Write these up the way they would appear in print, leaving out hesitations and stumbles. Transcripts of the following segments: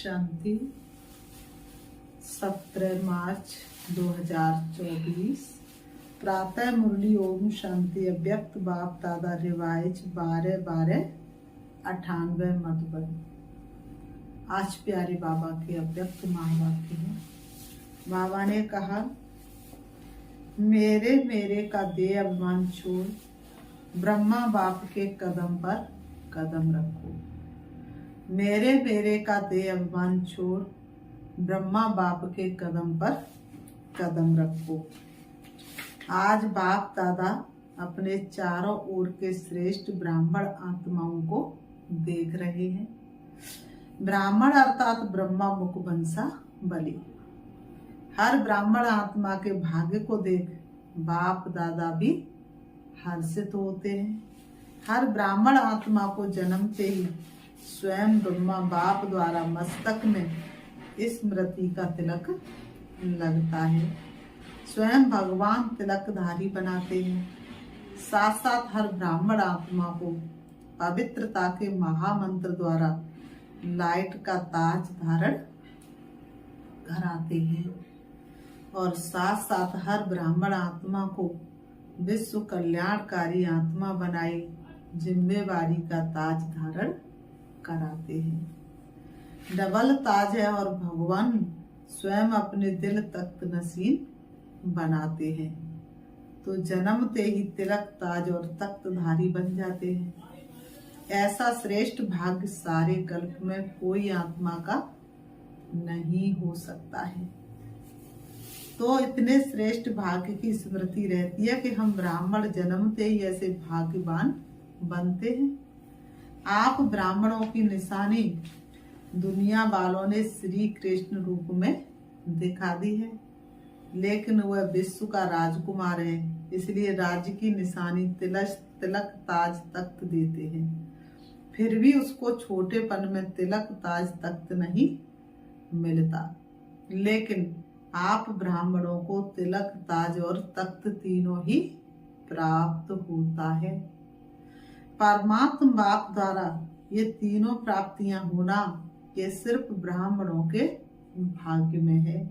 शांति 17 मार्च 2024 प्रातः मुरली ओम शांति अव्यक्त बाप दादा रिवाइज 12/12/98 मधुबन। आज प्यारे बाबा के अव्यक्त महावाक्य है। बाबा ने कहा, मेरे मेरे का दे अभिमान छोड़ ब्रह्मा बाप के कदम पर कदम रखो। मेरे मेरे का दे अभिमान छोड़ ब्रह्मा बाप के कदम पर कदम रखो। आज बाप दादा अपने चारों ओर के श्रेष्ठ ब्राह्मण आत्माओं को देख रहे हैं। ब्राह्मण अर्थात ब्रह्मा मुख बंसा बलि। हर ब्राह्मण आत्मा के भाग्य को देख बाप दादा भी हर्षित होते हैं। हर ब्राह्मण आत्मा को जन्मते ही स्वयं ब्रह्मा बाप द्वारा मस्तक में स्मृति का तिलक लगता है। स्वयं भगवान तिलकधारी बनाते हैं। साथ साथ हर ब्राह्मण आत्मा को पवित्रता के महामंत्र द्वारा लाइट का ताज धारण कराते हैं और साथ साथ हर ब्राह्मण आत्मा को विश्व कल्याणकारी आत्मा बनाई जिम्मेवारी का ताज धारण कराते हैं। डबल ताज है और भगवान स्वयं अपने दिल तख्त नसीन बनाते हैं तो जन्मते ही तिलक ताज और तख्तधारी बन जाते हैं। ऐसा श्रेष्ठ भाग्य सारे कल्प में कोई आत्मा का नहीं हो सकता है। तो इतने श्रेष्ठ भाग्य की स्मृति रहती है कि हम ब्राह्मण जन्मते ही ऐसे भाग्यवान बनते हैं। आप ब्राह्मणों की निशानी दुनिया वालों ने श्री कृष्ण रूप में दिखा दी है, लेकिन वह विश्व का राजकुमार है, इसलिए राज्य की निशानी तिलक ताज तख्त देते हैं। फिर भी उसको छोटेपन में तिलक ताज तख्त नहीं मिलता, लेकिन आप ब्राह्मणों को तिलक ताज और तख्त तीनों ही प्राप्त होता है। परमात्मा बाप द्वारा ये तीनों प्राप्तियां होना ये सिर्फ ब्राह्मणों के भाग्य में है।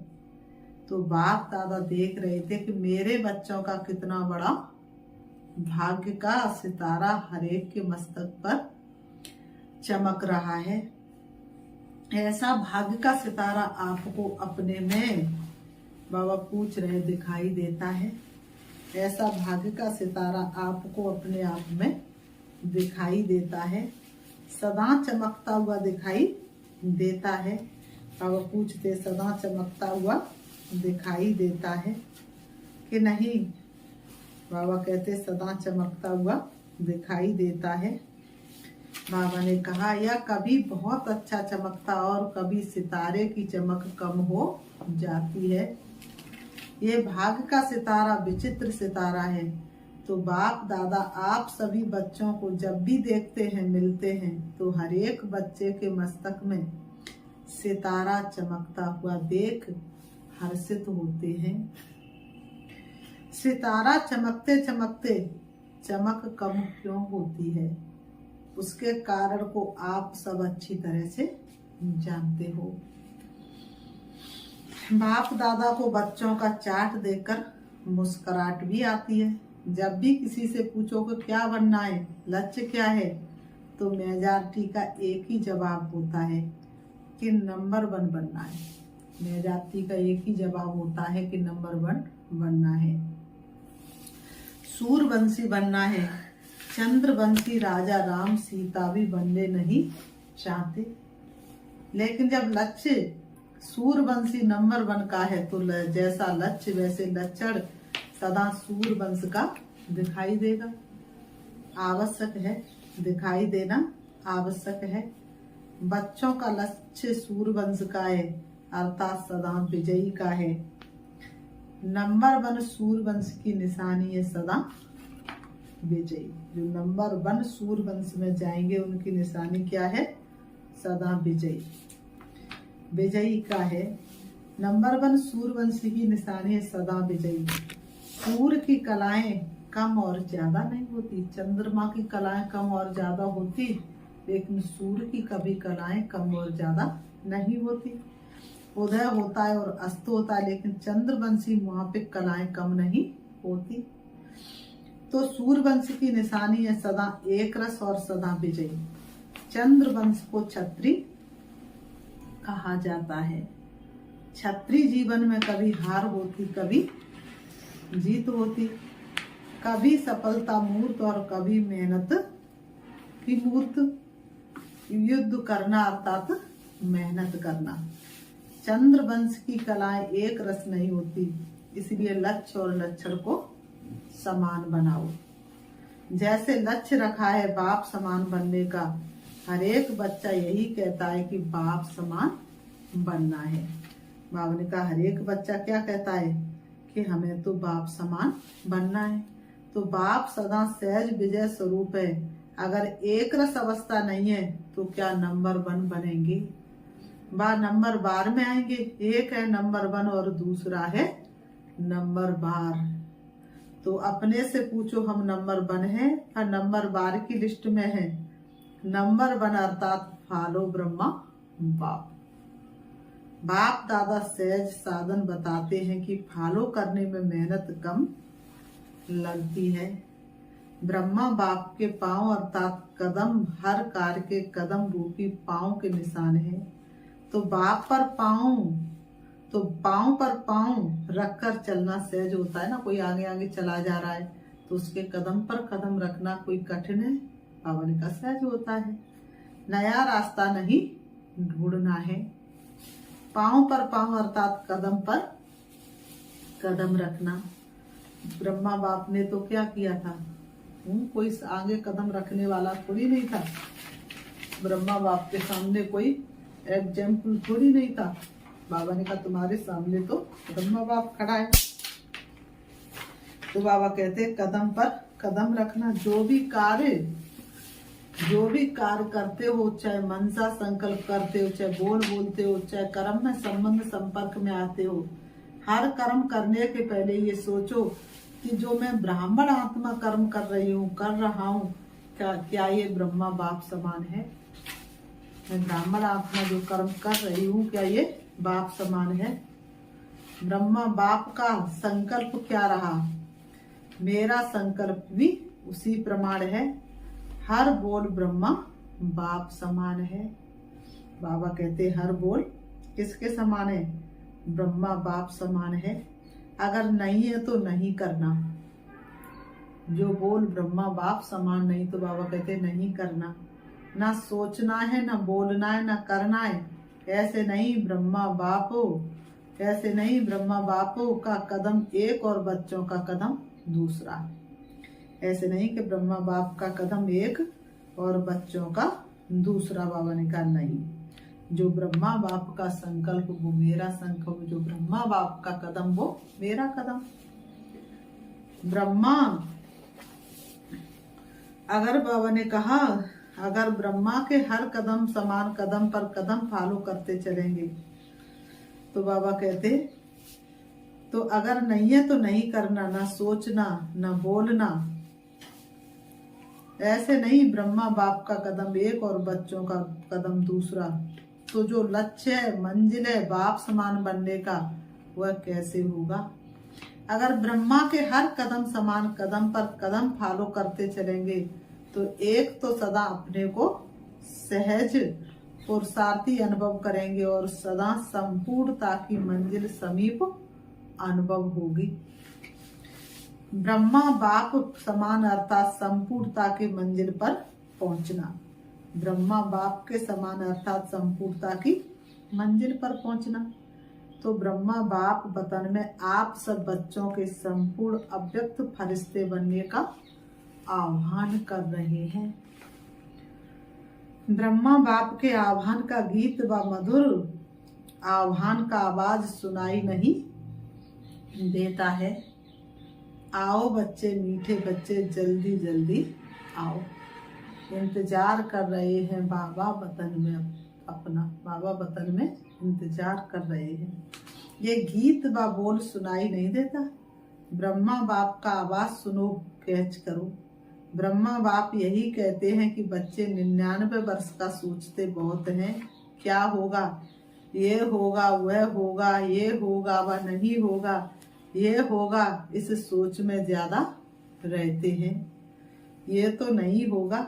तो बाप दादा देख रहे थे कि मेरे बच्चों का कितना बड़ा भाग्य का सितारा हरेक के मस्तक पर चमक रहा है। ऐसा भाग्य का सितारा आपको अपने में, बाबा पूछ रहे, दिखाई देता है। ऐसा भाग्य का सितारा आपको अपने आप में दिखाई देता है, सदा चमकता हुआ दिखाई देता है। बाबा पूछते, सदा चमकता हुआ दिखाई देता है कि नहीं? बाबा कहते सदा चमकता हुआ दिखाई देता है। बाबा ने कहा, यह कभी बहुत अच्छा चमकता और कभी सितारे की चमक कम हो जाती है। ये भाग्य का सितारा विचित्र सितारा है। तो बाप दादा आप सभी बच्चों को जब भी देखते हैं, मिलते हैं, तो हर एक बच्चे के मस्तक में सितारा चमकता हुआ देख हर्षित होते हैं। सितारा चमकते चमकते चमक कम क्यों होती है, उसके कारण को आप सब अच्छी तरह से जानते हो। बाप दादा को बच्चों का चार्ट देखकर मुस्कुराहट भी आती है। जब भी किसी से पूछो कि क्या बनना है, लक्ष्य क्या है, तो मेजॉरिटी का एक ही जवाब होता है कि नंबर 1 बनना है। मेजॉरिटी का एक ही जवाब होता है कि नंबर 1 बनना है, सूरवंशी बनना है। चंद्रवंशी राजा राम सीता भी बनने नहीं चाहते, लेकिन जब लक्ष्य सूरवंशी नंबर 1 का है तो जैसा लक्ष्य वैसे लक्षण सदा सूरवंश का दिखाई देगा। आवश्यक है, दिखाई देना आवश्यक है। बच्चों का लक्ष्य सूरवंश का है, अर्थात सदा विजयी का है। नंबर 1 सूरवंश की निशानी है सदा विजयी। जो नंबर 1 सूरवंश में जाएंगे उनकी निशानी क्या है? सदा विजयी, विजयी का है। नंबर 1 सूरवंश की निशानी है सदा विजयी। सूर्य की कलाएं कम और ज्यादा नहीं होती, चंद्रमा की कलाएं कम और ज्यादा होती, लेकिन सूर्य की कभी कलाएं कम और ज्यादा नहीं होती। उदय होता है और अस्त होता है, लेकिन चंद्रवंशी मापिक कलाएं कम नहीं होती। तो सूर्यवंश की निशानी है सदा एक रस और सदा विजयी। चंद्रवंश को छत्री कहा जाता है। छत्री जीवन में कभी हार होती, कभी जीत होती, कभी सफलता मूर्त और कभी मेहनत की मूर्त। युद्ध करना अर्थात मेहनत करना। चंद्रवंश की कलाएं एक रस नहीं होती, इसलिए लक्ष्य और लक्षण को समान बनाओ। जैसे लक्ष्य रखा है बाप समान बनने का, हर एक बच्चा यही कहता है कि बाप समान बनना है। बाबा ने कहा हर एक बच्चा क्या कहता है कि हमें तो बाप समान बनना है। तो बाप सदा सहज विजय स्वरूप है। अगर एक रस अवस्था नहीं है तो क्या नंबर 1 बनेंगे? नंबर 12 में आएंगे। एक है नंबर 1 और दूसरा है नंबर 12। तो अपने से पूछो हम नंबर 1 है या नंबर 12 की लिस्ट में है? नंबर 1 अर्थात फॉलो ब्रह्मा बाप। बाप दादा सहज साधन बताते हैं कि फॉलो करने में मेहनत कम लगती है। ब्रह्मा बाप के पांव अर्थात कदम हर कार्य के कदम रूपी पांव के निशान है। तो बाप पर पांव, तो पांव पर पांव रखकर चलना सहज होता है ना। कोई आगे आगे चला जा रहा है तो उसके कदम पर कदम रखना कोई कठिन है? बाबा ने कहा सहज होता है। नया रास्ता नहीं ढूंढना है। पांव पर पांव अर्थात कदम पर कदम रखना। ब्रह्मा बाप ने तो क्या किया था? कोई आगे कदम रखने वाला थोड़ी नहीं था। ब्रह्मा बाप के सामने कोई एग्जाम्पल थोड़ी नहीं था। बाबा ने कहा तुम्हारे सामने तो ब्रह्मा बाप खड़ा है। तो बाबा कहते कदम पर कदम रखना। जो भी कार्य करते हो, चाहे मनसा संकल्प करते हो, चाहे बोलते हो, चाहे कर्म में संबंध संपर्क में आते हो, हर कर्म करने के पहले ये सोचो कि जो मैं ब्राह्मण आत्मा कर्म कर रहा हूँ, क्या ये ब्रह्मा बाप समान है? मैं ब्राह्मण आत्मा जो कर्म कर रही हूँ, क्या ये बाप समान है? ब्रह्मा बाप का संकल्प क्या रहा? मेरा संकल्प भी उसी प्रमाण है। हर बोल ब्रह्मा बाप समान है। बाबा कहते हर बोल किसके समान है? ब्रह्मा बाप समान है। अगर नहीं है तो नहीं करना। जो बोल ब्रह्मा बाप समान नहीं, तो बाबा कहते नहीं करना। ना सोचना है, ना बोलना है, ना करना है। ऐसे नहीं ब्रह्मा बापो का कदम एक और बच्चों का कदम दूसरा। ऐसे नहीं कि ब्रह्मा बाप का कदम एक और बच्चों का दूसरा। बाबा ने कहा नहीं, जो ब्रह्मा बाप का संकल्प वो मेरा संकल्प, जो ब्रह्मा बाप का कदम वो मेरा कदम। अगर बाबा ने कहा अगर ब्रह्मा के हर कदम समान कदम पर कदम फॉलो करते चलेंगे, तो बाबा कहते तो अगर नहीं है तो नहीं करना, ना सोचना, ना बोलना। ऐसे नहीं ब्रह्मा बाप का कदम एक और बच्चों का कदम दूसरा। तो जो लक्ष्य है, मंजिल है बाप समान बनने का, वह कैसे होगा? अगर ब्रह्मा के हर कदम समान कदम पर कदम फॉलो करते चलेंगे, तो एक तो सदा अपने को सहज पुरुषार्थी अनुभव करेंगे और सदा संपूर्णता की मंजिल समीप अनुभव होगी। ब्रह्मा बाप समान अर्थात संपूर्णता के मंजिल पर पहुंचना। ब्रह्मा बाप के समान अर्थात संपूर्णता की मंजिल पर पहुंचना। तो ब्रह्मा बाप वतन में आप सब बच्चों के संपूर्ण अव्यक्त फरिश्ते बनने का आह्वान कर रहे हैं। ब्रह्मा बाप के आह्वान का गीत व मधुर आह्वान का आवाज सुनाई नहीं देता है। आओ बच्चे, मीठे बच्चे, जल्दी जल्दी आओ। इंतजार कर रहे हैं बाबा वतन में, अपना बाबा वतन में इंतजार कर रहे हैं। ये गीत व बोल सुनाई नहीं देता। ब्रह्मा बाप का आवाज सुनो, कैच करो। ब्रह्मा बाप यही कहते हैं कि बच्चे 99 वर्ष का सोचते बहुत हैं, क्या होगा ये होगा वह होगा, ये होगा वह नहीं होगा, ये होगा, इस सोच में ज्यादा रहते हैं। ये तो नहीं होगा,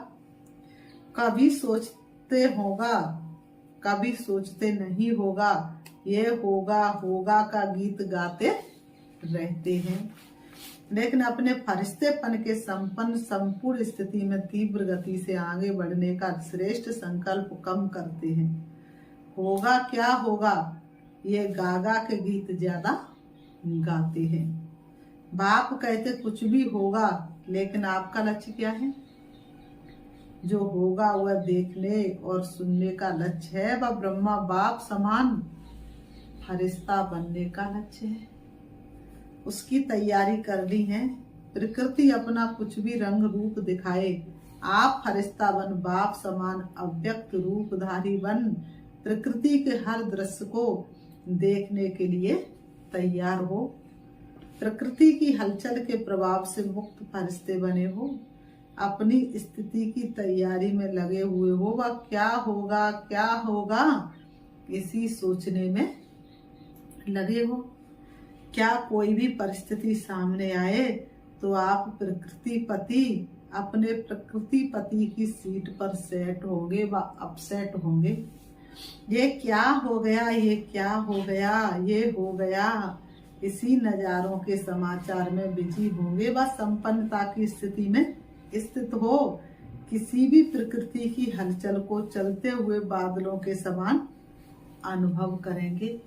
कभी सोचते होगा, कभी सोचते नहीं होगा, ये होगा होगा का गीत गाते रहते हैं। लेकिन अपने फरिश्तेपन के संपन्न संपूर्ण स्थिति में तीव्र गति से आगे बढ़ने का श्रेष्ठ संकल्प कम करते हैं। होगा क्या होगा, ये गागा के गीत ज्यादा गाते हैं। बाप कहते कुछ भी होगा, लेकिन आपका लक्ष्य क्या है? जो होगा वह देखने और सुनने का लक्ष्य है, वह ब्रह्मा बाप समान फरिश्ता बनने का लक्ष्य है। उसकी तैयारी करनी है। प्रकृति अपना कुछ भी रंग रूप दिखाए, आप फरिश्ता बन बाप समान अव्यक्त रूपधारी बन प्रकृति के हर दृश्य को देखने के लिए तैयार हो। प्रकृति की हलचल के प्रभाव से मुक्त फरिश्ते बने हो। अपनी स्थिति की तैयारी में लगे हुए हो। वह क्या होगा क्या होगा, इसी सोचने में लगे हो। क्या कोई भी परिस्थिति सामने आए तो आप प्रकृतिपति अपने प्रकृतिपति की सीट पर सेट होंगे व अपसेट होंगे। ये क्या हो गया, ये क्या हो गया, ये हो गया, इसी नजारों के समाचार में बिजी होंगे व संपन्नता की स्थिति में स्थित हो। किसी भी प्रकृति की हलचल को चलते हुए बादलों के समान अनुभव करेंगे।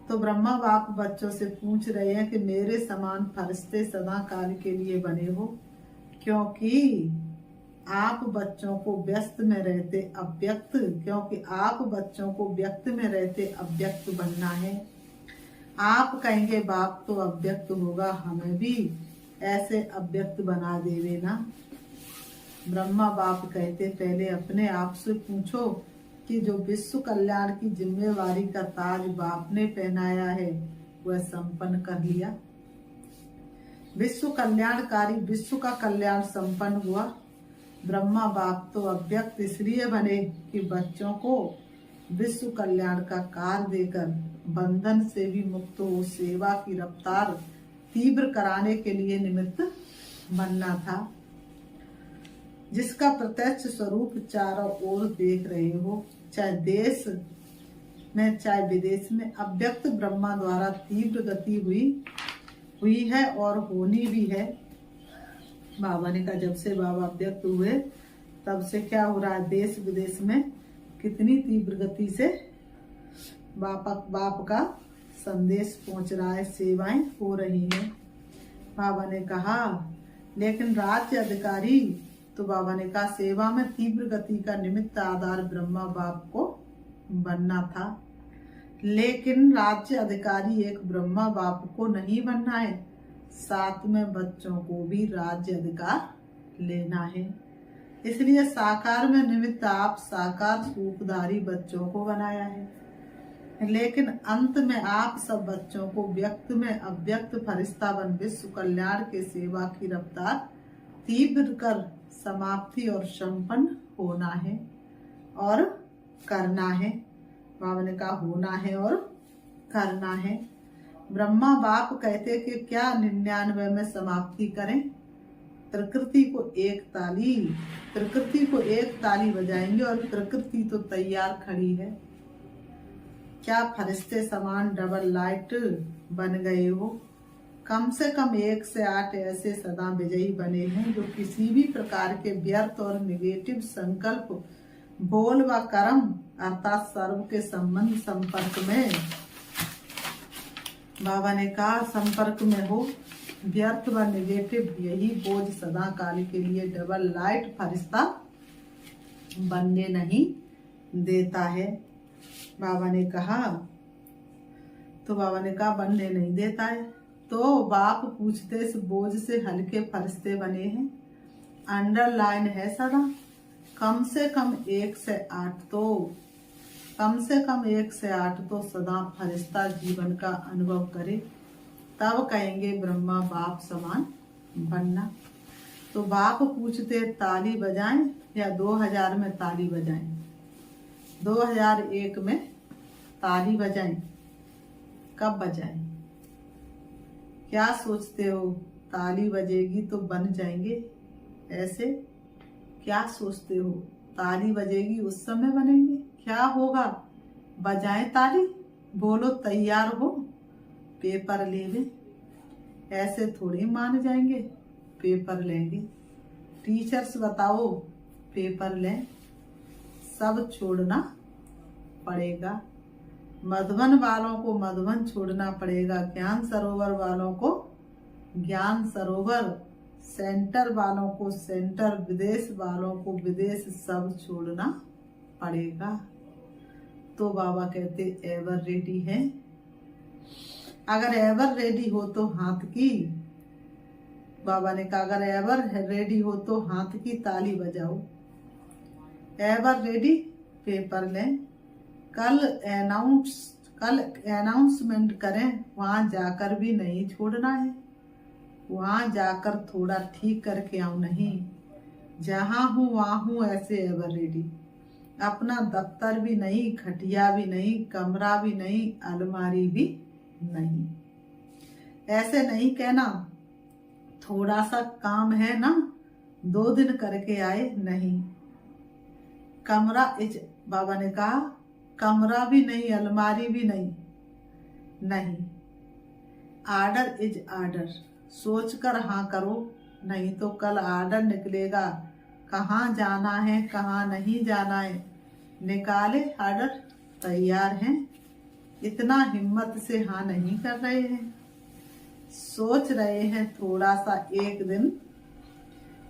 तो ब्रह्मा बाप बच्चों से पूछ रहे हैं कि मेरे समान फरिश्ते सदा काल के लिए बने हो, क्योंकि आप बच्चों को व्यस्त में रहते अव्यक्त, क्योंकि आप बच्चों को व्यक्त में रहते अव्यक्त बनना है। आप कहेंगे बाप तो अव्यक्त होगा, हमें भी ऐसे अव्यक्त बना देवे ना। ब्रह्मा बाप कहते पहले अपने आप से पूछो कि जो विश्व कल्याण की जिम्मेवारी का ताज बाप ने पहनाया है वह संपन्न कर लिया। विश्व कल्याणकारी विश्व का कल्याण संपन्न हुआ। ब्रह्मा बाप तो अव्यक्त इसलिए बने कि बच्चों को विश्व कल्याण का कार्य देकर बंधन से भी मुक्त हो सेवा की रफ्तार तीव्र कराने के लिए निमित्त बनना था, जिसका प्रत्यक्ष स्वरूप चारों ओर देख रहे हो। चाहे देश में चाहे विदेश में अव्यक्त ब्रह्मा द्वारा तीव्र गति हुई है और होनी भी है। बाबा ने कहा जब से बाबा अव्यक्त हुए तब से क्या हो रहा है, देश विदेश में कितनी तीव्र गति से बाप का संदेश पहुंच रहा है, सेवाएं हो रही हैं। बाबा ने कहा लेकिन राज्य अधिकारी, तो बाबा ने कहा सेवा में तीव्र गति का निमित्त आधार ब्रह्मा बाप को बनना था, लेकिन राज्य अधिकारी एक ब्रह्मा बाप को नहीं बनना है, साथ में बच्चों को भी राज्य अधिकार लेना है। इसलिए साकार में निमित्त आप साकार रूपधारी बच्चों को बनाया है, लेकिन अंत में आप सब बच्चों को व्यक्त में अव्यक्त फरिश्ता बन विश्व कल्याण के सेवा की रफ्तार तीव्र कर समाप्ति और संपन्न होना है और करना है। बाबा ने कहा होना है और करना है। ब्रह्मा बाप कहते कि क्या 99 में समाप्ति करें, प्रकृति को एक ताली बजाएंगे और प्रकृति तो तैयार खड़ी है। क्या फरिश्ते समान डबल लाइट बन गए हो? कम से कम 1 से 8 ऐसे सदा विजयी बने हैं जो किसी भी प्रकार के व्यर्थ और निगेटिव संकल्प, बोल व कर्म अर्थात सर्व के संबंध संपर्क में, बाबा ने कहा संपर्क में हो। व्यर्थ व निगेटिव यही बोझ सदा काल के लिए डबल लाइट फरिश्ता बनने नहीं देता है। बाबा ने कहा बनने नहीं देता है। तो बाप पूछते इस बोझ से हल्के फरिश्ते बने हैं, अंडरलाइन है सदा कम से कम 1 से 8 तो सदा फरिश्ता जीवन का अनुभव करे, तब कहेंगे ब्रह्मा बाप समान बनना। तो बाप पूछते ताली बजाएं या 2000 में ताली बजाएं? 2001 में ताली बजाएं? कब बजाएं? क्या सोचते हो ताली बजेगी तो बन जाएंगे ऐसे? क्या सोचते हो ताली बजेगी उस समय बनेंगे? क्या होगा? बजाएं ताली, बोलो तैयार हो, पेपर ले लें। ऐसे थोड़ी मान जाएंगे, पेपर लेंगे। टीचर्स बताओ पेपर लें, सब छोड़ना पड़ेगा। मधुबन वालों को मधुबन छोड़ना पड़ेगा, ज्ञान सरोवर वालों को ज्ञान सरोवर, सेंटर वालों को सेंटर, विदेश वालों को विदेश, सब छोड़ना पड़ेगा। तो बाबा कहते एवर रेडी है? अगर एवर रेडी हो तो हाथ की, बाबा ने कहा अगर एवर रेडी हो तो हाथ की ताली बजाओ। एवर रेडी, पेपर लें। कल अनाउंसमेंट करें, वहां जाकर भी नहीं छोड़ना है। वहां जाकर थोड़ा ठीक करके आऊं नहीं, जहां हूं वहां हूं, ऐसे एवर रेडी। अपना दफ्तर भी नहीं, खटिया भी नहीं, कमरा भी नहीं, अलमारी भी नहीं। ऐसे नहीं कहना थोड़ा सा काम है ना, 2 दिन करके आए, नहीं। कमरा इज, बाबा ने कहा कमरा भी नहीं, अलमारी भी नहीं, नहीं। आर्डर इज आर्डर, सोचकर हाँ करो, नहीं तो कल आर्डर निकलेगा। कहाँ जाना है, कहाँ नहीं जाना है, निकाले आर्डर, तैयार हैं। इतना हिम्मत से हाँ नहीं कर रहे हैं। सोच रहे हैं थोड़ा सा एक दिन,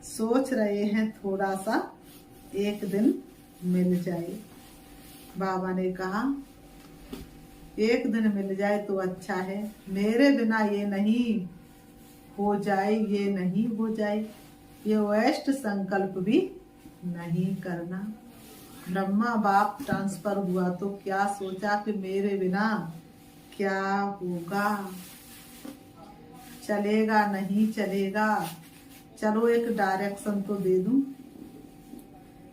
सोच रहे हैं थोड़ा सा एक दिन मिल जाए। बाबा ने कहा एक दिन मिल जाए तो अच्छा है, मेरे बिना ये नहीं हो जाए, ये नहीं हो जाए, ये वेस्ट संकल्प भी नहीं करना। ब्रह्मा बाप ट्रांसफर हुआ तो क्या सोचा कि मेरे बिना क्या होगा, चलेगा नहीं चलेगा। चलो एक डायरेक्शन तो दे दूं।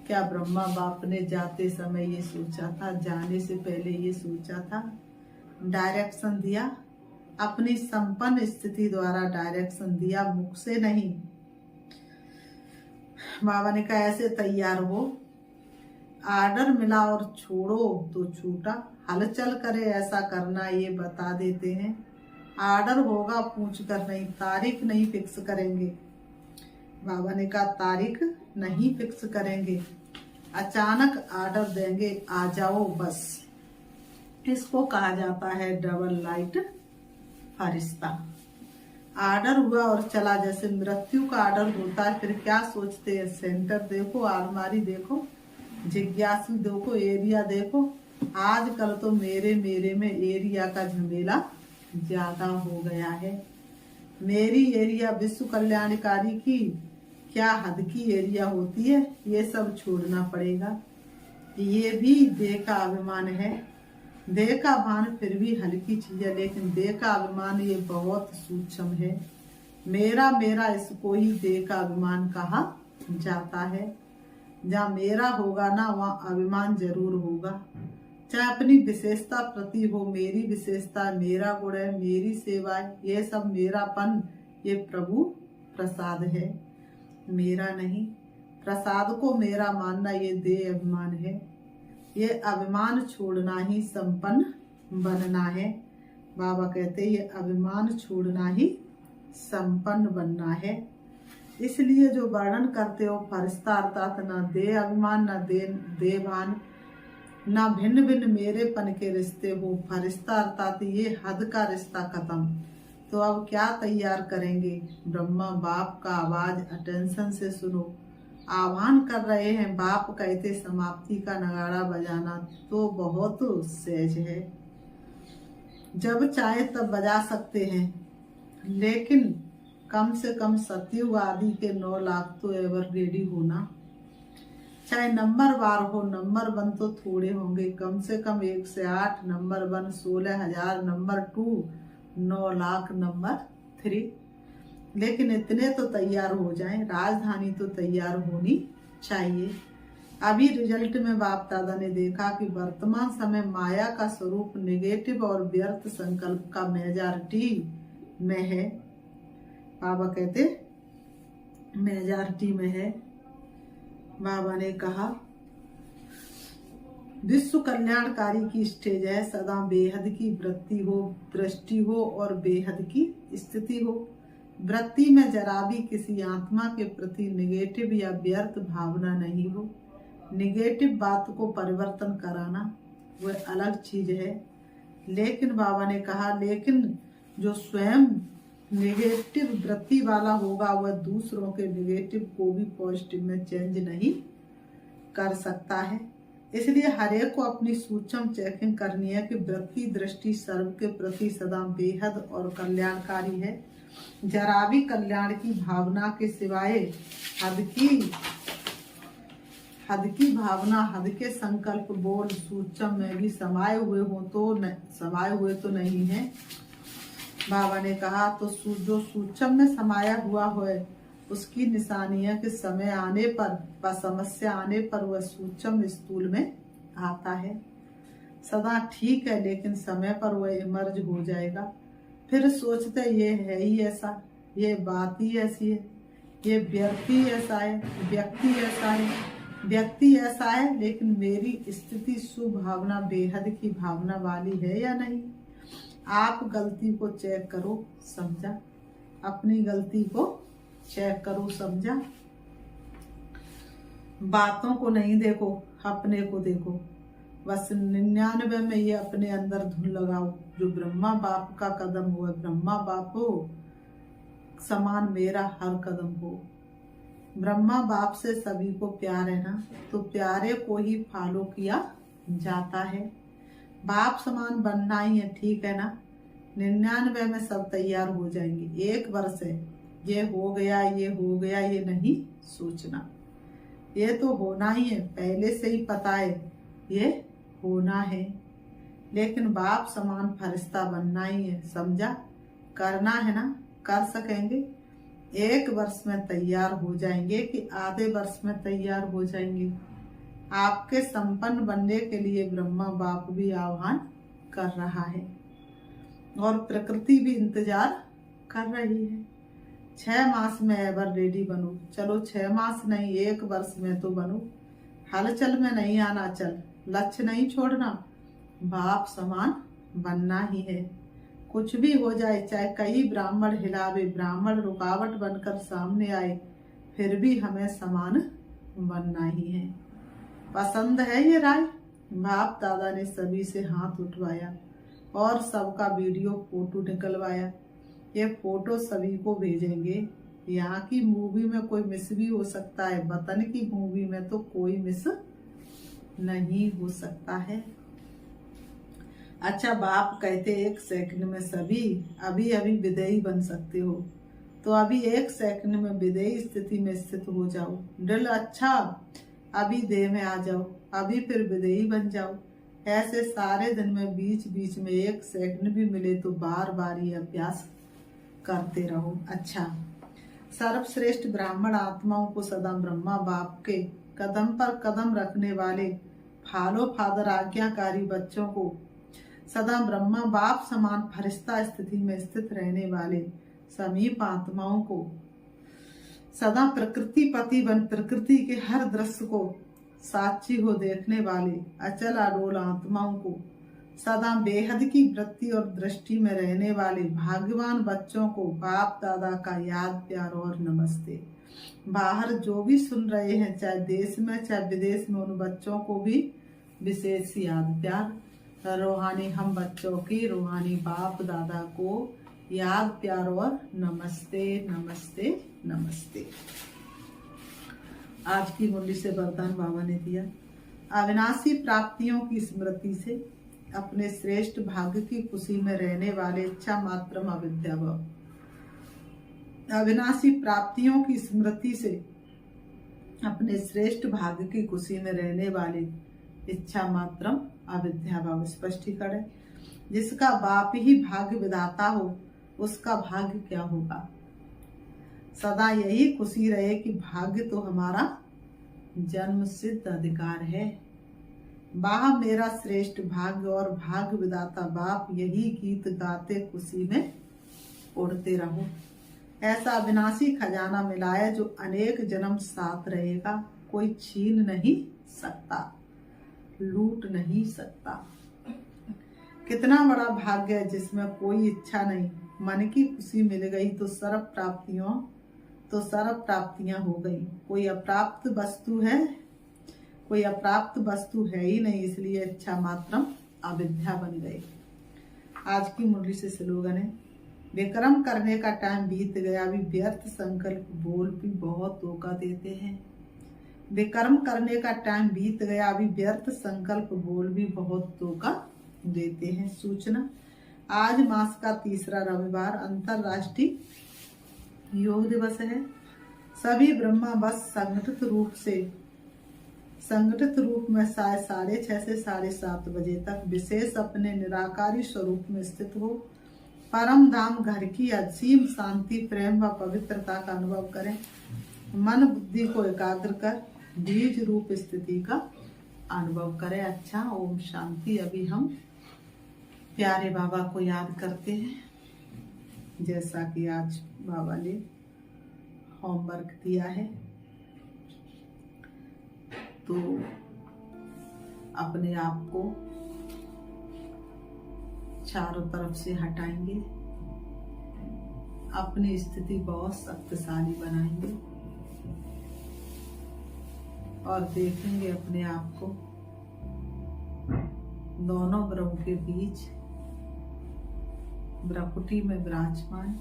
क्या ब्रह्मा बाप ने जाते समय ये सोचा था, जाने से पहले ये सोचा था? डायरेक्शन दिया, अपनी संपन्न स्थिति द्वारा डायरेक्शन दिया, मुख से नहीं। बाबा ने कहा ऐसे तैयार हो। आर्डर मिला और छोड़ो तो छूटा, हलचल करे ऐसा करना, ये बता देते हैं। आर्डर होगा पूछ कर नहीं, तारीख नहीं फिक्स करेंगे। बाबा ने कहा तारीख नहीं फिक्स करेंगे, अचानक आर्डर देंगे, आ जाओ बस। इसको कहा जाता है डबल लाइट फरिश्ता। आर्डर हुआ और चला, जैसे मृत्यु का आर्डर होता है। फिर क्या सोचते हैं, सेंटर देखो, अलमारी देखो, जिज्ञासु देखो, एरिया देखो। आजकल तो मेरे में एरिया का झमेला ज्यादा हो गया है। मेरी एरिया विश्व कल्याणकारी की क्या हद की एरिया होती है, ये सब छोड़ना पड़ेगा। ये भी देह का अभिमान है। देह का भान फिर भी हल्की चीज है, लेकिन देह का अभिमान ये बहुत सूक्ष्म है। मेरा मेरा इसको ही देह का अभिमान कहा जाता है। जहाँ मेरा होगा ना, वहाँ अभिमान जरूर होगा। चाहे अपनी विशेषता प्रति हो, मेरी विशेषता, मेरा गुण है, मेरी सेवा है, ये सब मेरापन, ये प्रभु प्रसाद है, मेरा नहीं। प्रसाद को मेरा मानना ये देह अभिमान है। ये अभिमान छोड़ना ही संपन्न बनना है। बाबा कहते ये अभिमान छोड़ना ही संपन्न बनना है। इसलिए जो वर्णन करते हो फरिश्ता, अर्थात ना देह अभिमान, ना देह भान, ना भिन्न भिन्न मेरेपन के रिश्ते हो। फरिश्ता अर्थात ये हद का रिश्ता खत्म। तो अब क्या तैयार करेंगे? ब्रह्मा बाप का आवाज अटेंशन से सुनो। आह्वान कर रहे हैं, बाप कहते समाप्ति का नगाड़ा बजाना तो बहुत सहज है। जब चाहे तब बजा सकते हैं, लेकिन कम से कम सतयुग आदि के 9 लाख तो एवर रेडी होना। चाहे नंबर वार हो, नंबर 1 तो थोड़े होंगे, कम से कम 1 से 8, नंबर 1 16,000, नंबर 2 9 लाख, नंबर 3। लेकिन इतने तो तैयार हो जाएं। राजधानी तो तैयार होनी चाहिए। अभी रिजल्ट में बाप दादा ने देखा कि वर्तमान समय माया का स्वरूप नेगेटिव और व्यर्थ संकल्प का मेजॉरिटी में है। बाबा कहते मेजॉरिटी में है। बाबा ने कहा विश्व कल्याणकारी की स्टेज है, सदा बेहद की वृत्ति हो, दृष्टि हो और बेहद की स्थिति हो। वृत्ति में जरा भी किसी आत्मा के प्रति निगेटिव या व्यर्थ भावना नहीं हो। निगेटिव बात को परिवर्तन कराना वह अलग चीज है। लेकिन बाबा ने कहा लेकिन जो स्वयं निगेटिव वृत्ति वाला होगा वह दूसरों के निगेटिव को भी पॉजिटिव में चेंज नहीं कर सकता है। इसलिए हर एक को अपनी सूक्ष्म चेकिंग करनी है कि वृत्ति दृष्टि सर्व के प्रति सदा बेहद और कल्याणकारी है। जरा भी कल्याण की भावना के सिवाय हद की भावना, हद के संकल्प बोल सूक्ष्म में भी समाये हुए तो नहीं है। बाबा ने कहा तो जो सूक्ष्म में समाया हुआ है उसकी निशानी है कि समय आने पर व समस्या आने पर वह सूक्ष्म स्थूल में आता है। सदा ठीक है लेकिन समय पर वह इमर्ज हो जाएगा। फिर सोचते ये है ही ऐसा, ये बात ही ऐसी है, ये व्यक्ति ऐसा है, व्यक्ति ऐसा है, लेकिन मेरी स्थिति सुभावना बेहद की भावना वाली है या नहीं। आप गलती को चेक करो, समझा। अपनी गलती को चेक करो, समझा। बातों को नहीं देखो, अपने को देखो। बस 99 में ये अपने अंदर धुन लगाओ। जो ब्रह्मा बाप का कदम हो, ब्रह्मा बाप हो समान मेरा हर कदम हो। ब्रह्मा बाप से सभी को प्यार है ना, तो प्यारे को ही फॉलो किया जाता है। बाप समान बनना ही है, ठीक है ना। 99 में सब तैयार हो जाएंगे। 1 वर्ष है, ये हो गया ये नहीं सोचना। ये तो होना ही है, पहले से ही पता है ये होना है। लेकिन बाप समान फरिश्ता बनना ही है, समझा। करना है ना, कर सकेंगे। 1 वर्ष में तैयार हो जाएंगे कि आधे वर्ष में तैयार हो जाएंगे। आपके संपन्न बनने के लिए ब्रह्मा बाप भी आह्वान कर रहा है और प्रकृति भी इंतजार कर रही है। 6 मास में एवर रेडी बनो। चलो 6 मास नहीं, 1 वर्ष में तो बनो। हलचल में नहीं आना, चल लक्ष्य नहीं छोड़ना। बाप समान बनना ही है। कुछ भी हो जाए, चाहे कई ब्राह्मण हिलावे, ब्राह्मण रुकावट बनकर सामने आए, फिर भी हमें समान बनना ही है। पसंद है ये राय। बाप दादा ने सभी से हाथ उठवाया और सबका वीडियो फोटो निकलवाया। ये फोटो सभी को भेजेंगे। यहाँ की मूवी में कोई मिस भी हो सकता है, वतन की मूवी में तो कोई मिस नहीं हो सकता है। अच्छा, बाप कहते 1 सेकंड में सभी अभी विदेही बन सकते हो, तो अभी 1 सेकंड में विदेही स्थिति में स्थित हो जाओ। दिल अच्छा, अभी देह में आ जाओ, अभी फिर विदेही बन जाओ। ऐसे सारे दिन में बीच बीच में 1 सेकंड भी मिले तो बार बार ये अभ्यास करते रहो। अच्छा, सर्वश्रेष्ठ ब्राह्मण आत्माओं को सदा ब्रह्मा बाप के कदम पर कदम रखने वाले फॉलो फादर आज्ञाकारी बच्चों को सदा ब्रह्मा बाप समान फरिश्ता स्थिति में स्थित रहने वाले समीप आत्माओं को सदा प्रकृति पति बन प्रकृति के हर दृश्य को साक्षी हो देखने वाले अचल अडोल आत्माओं को सदा बेहद की वृत्ति और दृष्टि में रहने वाले भाग्यवान बच्चों को बाप दादा का याद प्यार और नमस्ते। बाहर जो भी सुन रहे हैं, चाहे देश में चाहे विदेश में, उन बच्चों को भी विशेष याद प्यार। रूहानी हम बच्चों की रूहानी बाप दादा को याद प्यार और नमस्ते नमस्ते नमस्ते। आज की मुरली से वरदान बाबा ने दिया। अविनाशी प्राप्तियों की स्मृति से अपने श्रेष्ठ भाग्य की खुशी में रहने वाले इच्छा मात्रम अविद्या भाव। अविनाशी प्राप्तियों की स्मृति से अपने श्रेष्ठ भाग्य की खुशी में रहने वाले इच्छा मात्रम अविद्या भाव स्पष्टीकरण। जिसका बाप ही भाग्य विधाता हो उसका भाग्य क्या होगा। सदा यही खुशी रहे कि भाग्य तो हमारा जन्म सिद्ध अधिकार है। वाह मेरा श्रेष्ठ भाग्य और भाग्य विदाता बाप, यही गीत गाते खुशी में उड़ते रहो। ऐसा अविनाशी खजाना मिला है जो अनेक जन्म साथ रहेगा, कोई छीन नहीं सकता, लूट नहीं सकता। कितना बड़ा भाग्य है जिसमें कोई इच्छा नहीं। मन की खुशी मिल गई तो सर्व प्राप्तियां हो गई। कोई अप्राप्त वस्तु है ही नहीं, इसलिए इच्छा मात्रम अविद्या बन गई। आज की मुरली से स्लोगन है, विक्रम करने का टाइम बीत गया, अभी व्यर्थ संकल्प बोल भी बहुत धोखा देते हैं। विक्रम करने का टाइम बीत गया, अभी व्यर्थ संकल्प बोल भी बहुत धोखा देते हैं। सूचना, आज मास का तीसरा रविवार अंतरराष्ट्रीय योग दिवस है। सभी ब्रह्मा बस संगठित रूप में 6:30 से 7:30 बजे तक विशेष अपने निराकारी स्वरूप में स्थित हो परम धाम घर की असीम शांति, प्रेम व पवित्रता का अनुभव करें। मन बुद्धि को एकाग्र कर बीज रूप स्थिति का अनुभव करें। अच्छा, ओम शांति। अभी हम प्यारे बाबा को याद करते हैं, जैसा कि आज बाबा ने होमवर्क दिया है, तो अपने आप को चारों तरफ से हटाएंगे, अपनी स्थिति बहुत शक्तिशाली बनाएंगे और देखेंगे अपने आप को दोनों ब्रह्म के बीच ब्रह्मकुटी में विराजमान।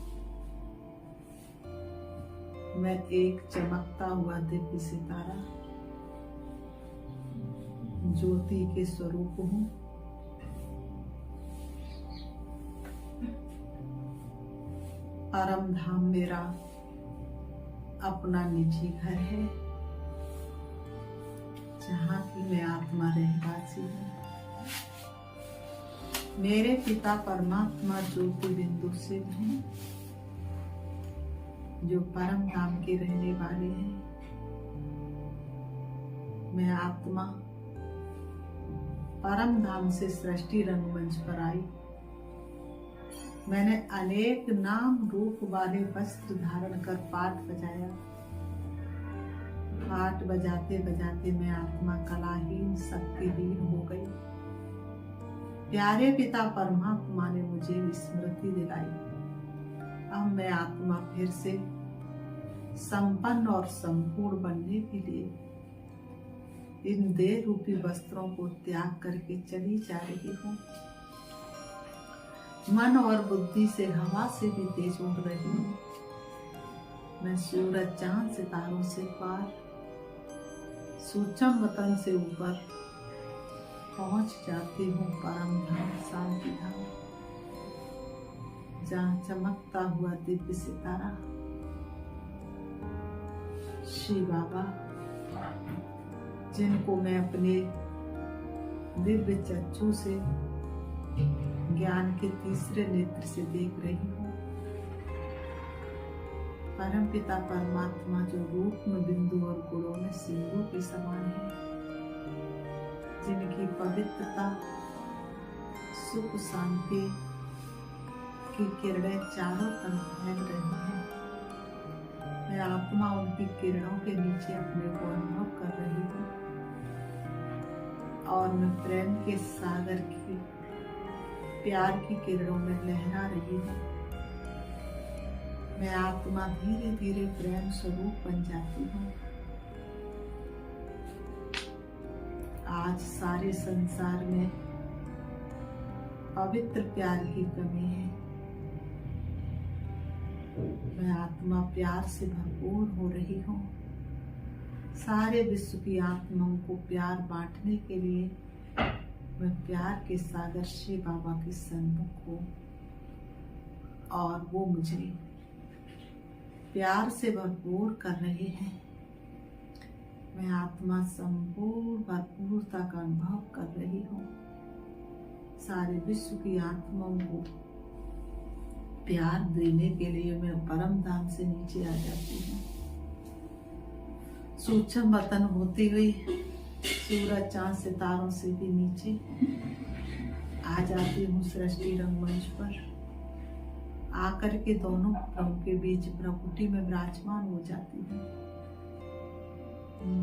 मैं एक चमकता हुआ दिव्य सितारा ज्योति के स्वरूप हूँ। परम धाम मेरा अपना निजी घर है, जहाँ की मैं आत्मा रहवासी हूँ। मेरे पिता परमात्मा ज्योति बिंदु से हैं, जो परम धाम के रहने वाले हैं। मैं आत्मा परम धाम से सृष्टि रंगमंच पर आई। मैंने अनेक नाम रूप वाले वस्त्र धारण कर पाठ बजाया। पाठ बजाते बजाते मैं आत्मा कलाहीन शक्तिहीन हो गई। प्यारे पिता परमात्मा ने मुझे स्मृति दिलाई। अब मैं आत्मा फिर से संपन्न और संपूर्ण बनने के लिए इन देह रूपी वस्त्रों को त्याग करके चली जा रही हूँ। मन और बुद्धि से हवा से भी तेज उड़ रही हूँ। मैं सूरज चांद सितारों से पार सूक्ष्म वतन से ऊपर पहुंच जाती हूँ परम धाम, शांति धाम, जहाँ चमकता हुआ दिव्य सितारा श्री बाबा, जिनको मैं अपने दिव्य चक्षु से ज्ञान के तीसरे नेत्र से देख रही हूँ। परम पिता परमात्मा जो रूप में बिंदु और गुणों में सिंधु के समान है, जिनकी पवित्रता सुख शांति की किरणें चारों तरफ फैल रही हैं। मैं आत्मा उनकी किरणों के नीचे अपने को अनुभव कर रही हूँ और मैं प्रेम के सागर की प्यार की किरणों में लहरा रही हूँ। मैं आत्मा धीरे धीरे प्रेम स्वरूप बन जाती हूँ। आज सारे संसार में पवित्र प्यार की कमी है। मैं आत्मा प्यार से भरपूर हो रही हूँ। सारे विश्व की आत्माओं को प्यार बांटने के लिए मैं प्यार के सागर श्री बाबा के सन्मुख हूँ और वो मुझे प्यार से भरपूर कर रहे हैं। मैं आत्मा संपूर्ण भरपूरता का अनुभव कर रही हूँ। सारे विश्व की आत्माओं को प्यार देने के लिए मैं परम धाम से नीचे आ जाती हूँ। सूक्ष्म वतन होती हुई सूरज चांद सितारों से भी नीचे आ जाती हूँ सृष्टि रंगमंच पर। आकर के दोनों प्रभु के बीच प्रकृति में विराजमान हो जाती हूँ।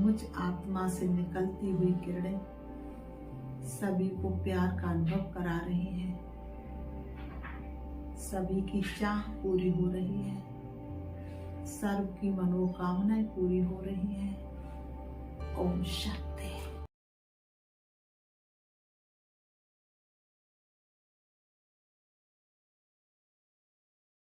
मुझ आत्मा से निकलती हुई किरणें सभी को प्यार का अनुभव करा रही हैं। सभी की चाह पूरी हो रही है, सर्व की मनोकामनाएं पूरी हो रही हैं। ओम शक्ति।